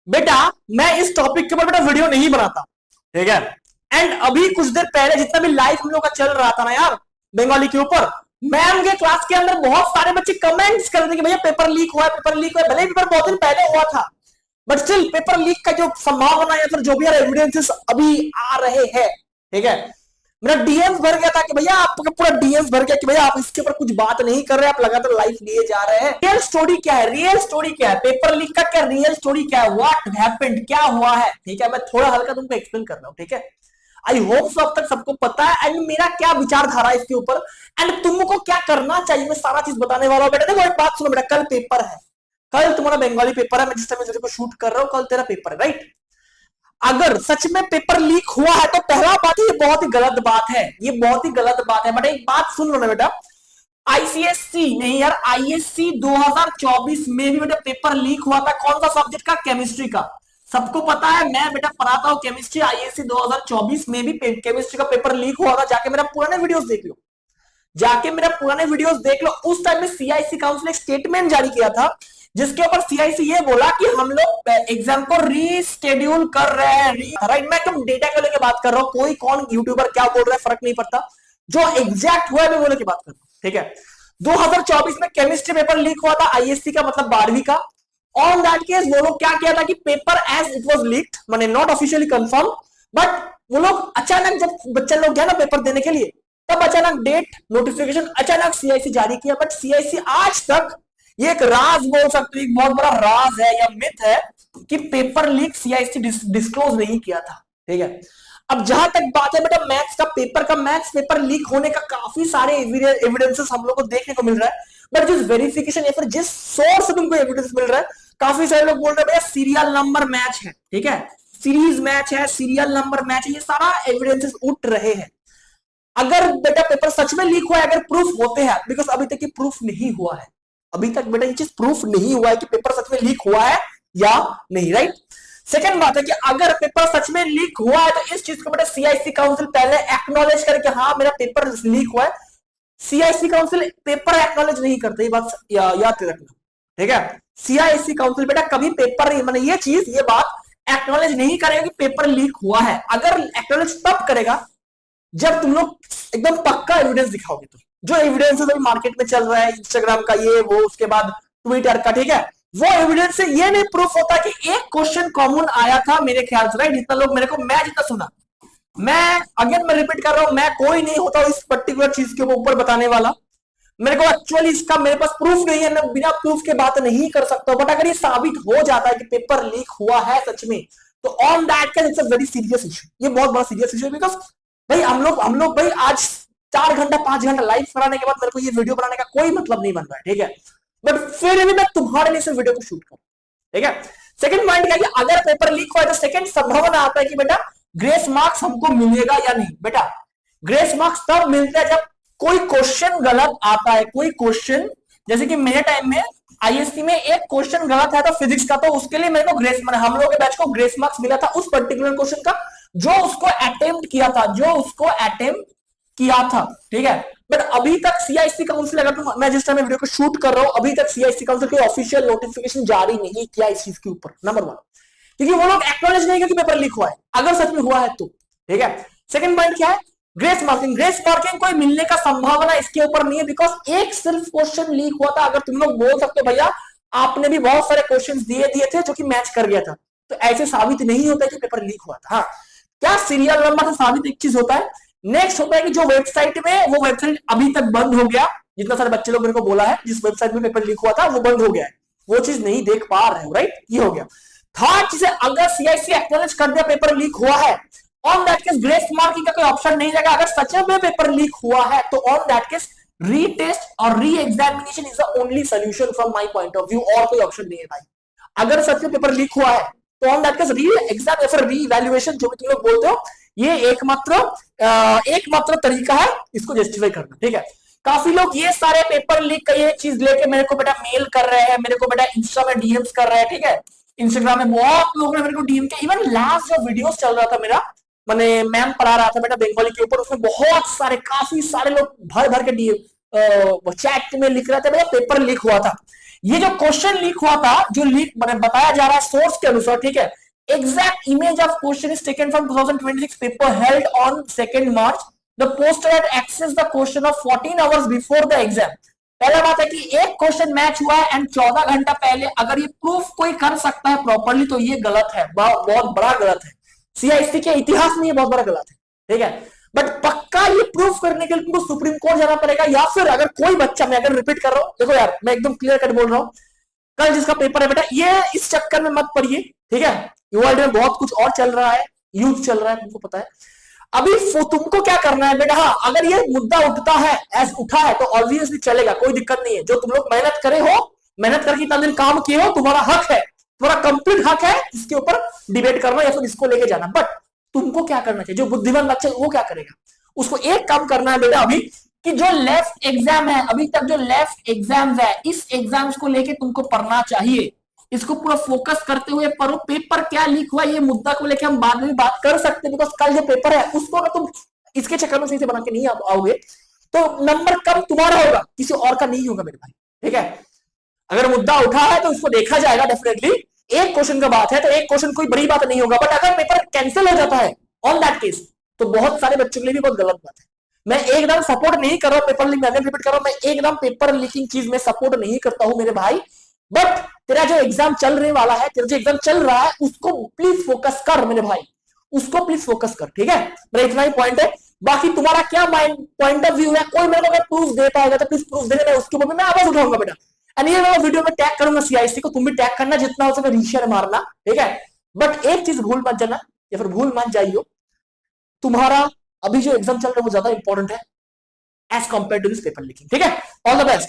बेटा मैं इस टॉपिक के ऊपर बेटा वीडियो नहीं बनाता, ठीक है। एंड अभी कुछ देर पहले जितना भी लाइव हम लोग का चल रहा था ना यार बंगाली के ऊपर, मैम के क्लास के अंदर बहुत सारे बच्चे कमेंट्स कर रहे थे कि भैया पेपर लीक हुआ है, पेपर लीक हुआ है। भले पेपर बहुत दिन पहले हुआ था बट स्टिल पेपर लीक का जो संभावना या फिर जो भी एविडेंसेस अभी आ रहे हैं, ठीक है। मेरा डीएम्स भर गया था कि भैया आपका पूरा डीएम्स भर गया कि भैया आप इसके ऊपर कुछ बात नहीं कर रहे, आप लगातार लाइफ लिए जा रहे हैं। रियल स्टोरी क्या है, रियल स्टोरी क्या है, पेपर लीक का क्या रियल स्टोरी क्या है, व्हाट हैपेंड, क्या हुआ है, ठीक है। मैं थोड़ा हल्का तुमको एक्सप्लेन कर रहा हूं, ठीक है। आई होप सब तक सबको पता है एंड मेरा क्या विचारधारा है इसके ऊपर एंड तुमको क्या करना चाहिए, मैं सारा चीज बताने वाला हूं। बेटा देखो एक बात सुनो बेटा, कल पेपर है, कल तुम्हारा बंगाली पेपर है। मैं जिस टाइम को शूट कर रहा हूं कल तेरा पेपर है, राइट। अगर सच में पेपर लीक हुआ है तो पहला बात ये बहुत ही गलत बात है, ये बहुत ही गलत बात है। बट एक बात सुन लो ना बेटा, आईसीएससी नहीं यार, आईएससी 2024 में भी बेटा पेपर लीक हुआ था। कौन सा सब्जेक्ट का? केमिस्ट्री का। सबको पता है मैं बेटा पढ़ाता हूं केमिस्ट्री। आईएससी 2024 में भी केमिस्ट्री का पेपर लीक हुआ था। जाके मेरा पुराने वीडियोस देख लो, जाके मेरा पुराने वीडियोस देख लो। उस टाइम में सीआईसी काउंसिल ने स्टेटमेंट जारी किया था जिसके ऊपर सीआईसी ये बोला कि हम लोग एग्जाम को रीस्केड्यूल कर रहे हैं, राइट। मैं एकदम डेटा को लेकर बात कर रहा हूं, कोई कौन यूट्यूबर क्या बोल रहा है फर्क नहीं पड़ता, जो एग्जैक्ट हुआ है मैं बोले की बात कर रहा हूं, ठीक है। 2024 में केमिस्ट्री पेपर लीक हुआ था आईएससी का, मतलब 12वीं का। ऑन दैट केस वो लोग क्या किया था कि paper as it was leaked, माने नॉट ऑफिशियली कंफर्म, बट वो लोग अचानक जब बच्चे लोग गए ना पेपर देने के लिए तब अचानक डेट नोटिफिकेशन अचानक सीआईसी जारी किया। बट सीआईसी आज तक, ये एक राज बोल सकते, एक बहुत बड़ा राज है या मिथ है कि पेपर लीक सीआईसी डिस्क्लोज नहीं किया था, ठीक है। अब जहां तक बात है बेटा मैथ्स का पेपर का, मैथ्स पेपर लीक होने का काफी सारे एविडेंसेस हम लोग को देखने को मिल रहा है। बट जिस वेरिफिकेशन या फिर जिस सोर्स से तुमको एविडेंस मिल रहा है, काफी सारे लोग बोल रहे हैं भैया सीरियल नंबर मैच है, ठीक है, सीरीज मैच है, सीरियल नंबर मैच है, ये सारा एविडेंसेस उठ रहे हैं। अगर बेटा पेपर सच में लीक हुआ है, अगर प्रूफ होते हैं, बिकॉज अभी तक ये प्रूफ नहीं हुआ है, अभी तक बेटा ये चीज प्रूफ नहीं हुआ है कि पेपर सच में लीक हुआ है या नहीं, राइट। सेकंड बात है कि अगर पेपर सच में लीक हुआ है तो इस चीज को बेटा सीआईसी काउंसिल पहले एक्नॉलेज करके हाँ मेरा पेपर लीक हुआ है। सीआईसी काउंसिल पेपर एक्नॉलेज नहीं करते, ये बात याद रखना, ठीक है। सीआईसी काउंसिल बेटा कभी पेपर माने ये चीज, ये बात एक्नॉलेज नहीं करेगा कि पेपर लीक हुआ है। अगर एक्नॉलेज तब करेगा जब तुम लोग एकदम पक्का एविडेंस दिखाओगे। तो जो एविडेंस अभी मार्केट में चल रहा है इंस्टाग्राम का, ये वो, उसके बाद ट्विटर का, ठीक है, वो एविडेंस से ये नहीं प्रूफ होता कि एक क्वेश्चन कॉमन आया था मेरे ख्याल से, राइट। जितना लोग मेरे को, मैं जितना सुना, मैं अगेन मैं रिपीट कर रहा हूं, मैं कोई नहीं होता इस पर्टिकुलर चीज के ऊपर बताने वाला। मेरे को एक्चुअली इसका मेरे पास प्रूफ नहीं है, मैं बिना प्रूफ के बात नहीं कर सकता। बट अगर ये साबित हो जाता है कि पेपर लीक हुआ है सच में, तो on that case it's a very serious issue, ये बहुत बड़ा सीरियस इशू है। बिकॉज भाई हम लोग भाई आज 4 घंटा 5 घंटा लाइव कराने के बाद मेरे को ये वीडियो बनाने का कोई मतलब नहीं बन रहा है, ठीक है। बट फिर भी मैं तुम्हारे लिए वीडियो को शूट करूं, ठीक है। सेकंड पॉइंट क्या है कि अगर पेपर लीक हुआ है तो सेकंड संभावना आता है कि बेटा ग्रेस मार्क्स हमको मिलेगा या नहीं। बेटा ग्रेस मार्क्स तब मिलता है जब कोई क्वेश्चन गलत आता है, कोई क्वेश्चन, जैसे कि मेरे टाइम में आईएससी में एक क्वेश्चन गलत है तो फिजिक्स का, तो उसके लिए मेरे को ग्रेस, मैंने हम लोगों के बैच को ग्रेस मार्क्स मिला था उस पर्टिकुलर क्वेश्चन का जो उसको अटेम्प्ट किया था, जो उसको अटेम्प्ट किया था, ठीक है। बट अभी तक सीआईसी काउंसिल, अगर तुम, मैं जिस टाइम वीडियो को शूट कर रहा हूं अभी तक सीआईसी काउंसिल कोई ऑफिशियल नोटिफिकेशन जारी नहीं किया इस चीज के ऊपर, नंबर 1, क्योंकि वो लोग एक्नॉलेज नहीं किया कि पेपर लीक हुआ है अगर सच में हुआ है तो, ठीक है। सेकंड पॉइंट क्या है, ग्रेस मार्किंग। ग्रेस मार्किंग कोई मिलने का संभावना इसके ऊपर नहीं है, बिकॉज एक सिर्फ क्वेश्चन लीक हुआ था। अगर तुम लोग बोल सकते हो भैया आपने भी बहुत सारे क्वेश्चन दिए थे जो कि मैच कर गया था, तो ऐसे साबित नहीं होता कि पेपर लीक हुआ था। हाँ, क्या सीरियल नंबर से साबित एक चीज होता है। नेक्स्ट होता है कि जो वेबसाइट में, वो वेबसाइट अभी तक बंद हो गया, जितना सारे बच्चे लोग मेरे को बोला है जिस वेबसाइट में पेपर लीक हुआ था वो बंद हो गया है, वो चीज नहीं देख पा रहे हो, राइट। ये हो गया। थर्ड चीज है, अगर सीआईसी एक्नॉलेज कर दिया पेपर लीक हुआ है, on that case grace marking का कोई ऑप्शन नहीं रहेगा। अगर सच में पेपर लीक हुआ है तो ऑन दैट केस रीटेस्ट और re examination is the only solution from my point of view, और कोई ऑप्शन नहीं है भाई। अगर सच में पेपर लीक हुआ है तो ऑन दैट केस री एग्जाम या फिर री इवैल्यूएशन, जो भी तुम लोग बोलते हो, ये एकमात्र तरीका है इसको जस्टिफाई करना, ठीक है। काफी लोग ये सारे पेपर लीक का ये चीज लेके मेरे को बेटा मेल कर रहे हैं, मेरे को बेटा इंस्टा में डीएम्स कर रहे हैं, ठीक है। इंस्टाग्राम में बहुत लोगों ने मेरे को डीएम किया। इवन लास्ट जो वीडियोस चल रहा था मेरा, मैंने मैम पढ़ा रहा था बेटा बंगाली के ऊपर, उसमें बहुत सारे, काफी सारे लोग भर भर के डीएम चैट में लिख रहे थे भैया पेपर लीक हुआ था। ये जो क्वेश्चन लीक हुआ था, जो लीक मैंने बताया जा रहा है सोर्स के अनुसार, ठीक है, exact image of question is taken from 2026 paper held on 2 March. The poster had access the question of 14 hours before the exam. पहला बात है कि एक क्वेश्चन मैच हुआ है एंड 14 घंटा पहले। अगर ये प्रूफ कोई कर सकता है प्रॉपरली तो ये गलत है, बहुत बड़ा गलत है, सीआईएससी के इतिहास में ये बहुत बड़ा गलत है, ठीक है। बट पक्का ये प्रूफ करने के लिए तुमको सुप्रीम कोर्ट जाना पड़ेगा, या फिर अगर कोई बच्चा, मैं अगर रिपीट कर रहा हूं, देखो यार मैं एकदम क्लियर कट बोल रहा हूं, कल जिसका पेपर है बेटा, ये इस चक्कर में मत पड़िए, ठीक है। वर्ल्ड में बहुत कुछ और चल रहा है, यूथ चल रहा है, तुमको पता है। अभी तुमको क्या करना है बेटा, हाँ अगर ये मुद्दा उठता है, एज उठा है, तो ऑब्वियसली चलेगा, कोई दिक्कत नहीं है। जो तुम लोग मेहनत करे हो, मेहनत करके इतना दिन काम किए हो, तुम्हारा हक है, तुम्हारा कंप्लीट हक है इसके ऊपर डिबेट करना या फिर इसको लेके जाना। बट तुमको क्या करना चाहिए, जो बुद्धिमान बच्चा वो क्या करेगा, उसको एक काम करना है बेटा अभी, कि जो लेफ्ट एग्जाम है, अभी तक जो लेफ्ट एग्जाम्स है, इस एग्जाम्स को लेके तुमको पढ़ना चाहिए। इसको पूरा फोकस करते हुए पढ़ो। पेपर क्या लीक हुआ ये मुद्दा को लेके हम बाद में भी बात कर सकते हैं, बिकॉज कल जो पेपर है उसको अगर तुम इसके चक्कर में सही से बना के नहीं आओगे तो नंबर कम तुम्हारा होगा, किसी और का नहीं होगा मेरे भाई, ठीक है। अगर मुद्दा उठा है तो उसको देखा जाएगा डेफिनेटली। एक क्वेश्चन का बात है तो एक क्वेश्चन कोई बड़ी बात नहीं होगा, बट अगर पेपर कैंसिल हो जाता है ऑन दैट केस तो बहुत सारे बच्चों के लिए भी बहुत गलत बात है। मैं एकदम सपोर्ट नहीं कर रहा हूं पेपर लीक, मैं रिपीट कर रहा हूं, मैं एकदम पेपर लीकिंग चीज में सपोर्ट नहीं करता हूं मेरे भाई। बट तेरा जो एग्जाम चलने वाला है, तेरा जो एग्जाम चल रहा है, उसको प्लीज फोकस कर मेरे भाई, उसको प्लीज फोकस कर, ठीक है। मेरा इतना ही पॉइंट है। बाकी तुम्हारा क्या पॉइंट ऑफ व्यू है, कोई मेरे को अगर प्रूफ दे पाएगा तो प्लीज प्रूफ देने, उसके ऊपर मैं आवाज उठाऊंगा बेटा। एंड ये मैं वीडियो में टैग करूंगा सीआईसी को, तुम भी टैग करना, जितना हो सके रीशेयर मारना, ठीक है। बट एक चीज भूल मत जाना या फिर भूल मत जाइयो, तुम्हारा अभी जो एग्जाम चल रहा है वो ज्यादा इंपॉर्टेंट है as compare to this paper leaking, ठीक है। All the best.